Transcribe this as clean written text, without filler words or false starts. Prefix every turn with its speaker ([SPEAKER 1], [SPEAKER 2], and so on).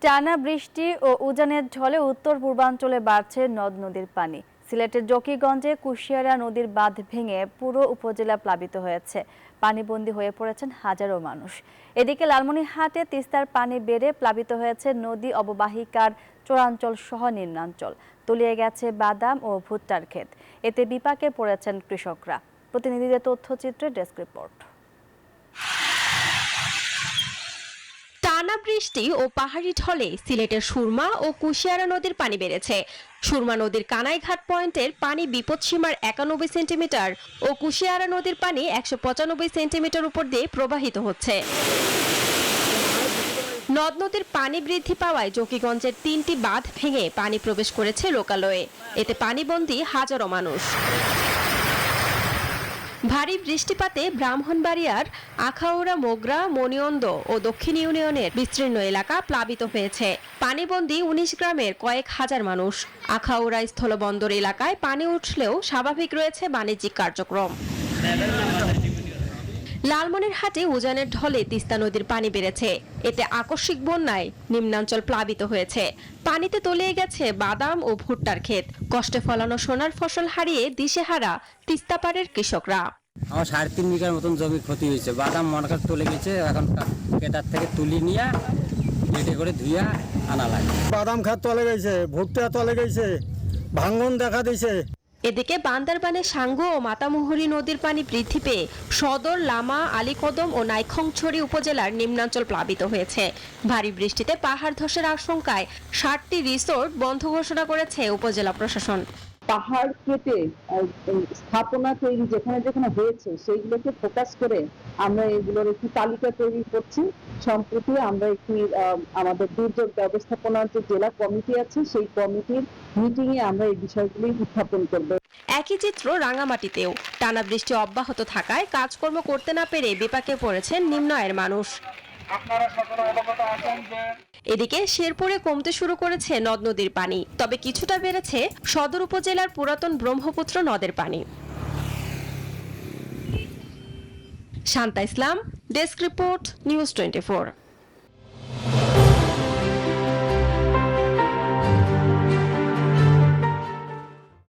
[SPEAKER 1] টানা বৃষ্টি ও উজানের ঢলে উত্তর পূর্বাঞ্চলে বাড়ছে নদ নদীর পানি। সিলেটের জকিগঞ্জে কুশিয়ারা নদীর বাঁধ ভেঙে পুরো উপজেলা প্লাবিত হয়েছে। পানিবন্দী হয়ে পড়েছেন হাজারো মানুষ। এদিকে লালমনিরহাটে তিস্তার পানি বেড়ে প্লাবিত হয়েছে নদী অববাহিকার চরাঞ্চল সহ নিম্নাঞ্চল। তলিয়ে গেছে বাদাম ও ভুট্টার ক্ষেত। এতে বিপাকে পড়েছেন কৃষকরা। প্রতিনিধিদের তথ্যচিত্রে ডেস্ক রিপোর্ট।
[SPEAKER 2] টানা বৃষ্টি ও পাহাড়ি ঢলে সিলেটের সুরমা ও কুশিয়ারা নদীর পানি বেড়েছে। সুরমা নদীর কানাইঘাট পয়েন্টের পানি বিপদসীমার 91 সেন্টিমিটার ও কুশিয়ারা নদীর পানি 195 সেন্টিমিটার উপর দিয়ে প্রবাহিত হচ্ছে। নদ নদীর পানি বৃদ্ধি পাওয়ায় জকিগঞ্জের 3টি বাঁধ ভেঙে পানি প্রবেশ করেছে লোকালয়ে। এতে পানিবন্দী হাজারো মানুষ। ভারী বৃষ্টিপাতে ব্রাহ্মণবাড়িয়ার আখাউড়া, মোগরা, মনিয়ন্দ ও দক্ষিণ ইউনিয়নের বিস্তীর্ণ এলাকা প্লাবিত হয়েছে। পানিবন্দী 19 গ্রামের কয়েক হাজার মানুষ। আখাউড়া স্থলবন্দর এলাকায় পানি উঠলেও স্বাভাবিক রয়েছে বাণিজ্যিক কার্যক্রম। লালমনিরহাটে উজানের ঢলে তিস্তা নদীর পানি বেড়েছে। এতে আকস্মিক বন্যায় নিম্নাঞ্চল প্লাবিত হয়েছে। পানিতে তলিয়ে গেছে বাদাম ও ভুট্টার ক্ষেত। কষ্টে ফলানো সোনার ফসল হারিয়ে দিশেহারা তিস্তাপাড়ের কৃষকরা।
[SPEAKER 3] আমার 3.5 বিঘার মতন জমি ক্ষতি হয়েছে। বাদাম মনকার তুলে গেছে, এখন কেদার থেকে তুলি নিয়ে কেটে করে ধুইয়া আনা লাগে।
[SPEAKER 4] বাদাম খাত তলে গেছে, ভুট্টা তলে গেছে, ভাঙ্গন দেখা দিয়েছে।
[SPEAKER 2] এদিকে বান্দরবানে সাঙ্গু ও মাতামুহুরী নদীর পানি বৃদ্ধি পেয়ে সদর, লামা, আলীকদম ও নাইখংছড়ি উপজেলার নিম্নাঞ্চল প্লাবিত হয়েছে। ভারী বৃষ্টিতে পাহাড় ধসের আশঙ্কায় 60টি রিসোর্ট বন্ধ ঘোষণা করেছে উপজেলা প্রশাসন।
[SPEAKER 5] পাহাড় কেটে স্থাপনা তৈরি যেখানে যেখানে হয়েছে সেইগুলোকে ফোকাস করে আমরা এগুলোর একটি তালিকা তৈরি করছি। সম্প্রতি আমরা একটি আমাদের দুর্যোগ ব্যবস্থাপনার যে জেলা কমিটি আছে সেই কমিটির মিটিং এ আমরা এই বিষয়গুলি উত্থাপন করব।
[SPEAKER 2] একই চিত্র রাঙামাটিতেও। টানা বৃষ্টি অব্যাহত থাকায় কাজকর্ম করতে না পেরে বিপাকে পড়েছেন নিম্ন আয়ের মানুষ। এদিকে শেরপুরে কমতে শুরু করেছে নদ নদীর পানি, তবে কিছুটা বেড়েছে সদর উপজেলার পুরাতন ব্রহ্মপুত্র নদের পানি। শান্তা ইসলাম, ডেস্ক রিপোর্ট, নিউজ 24।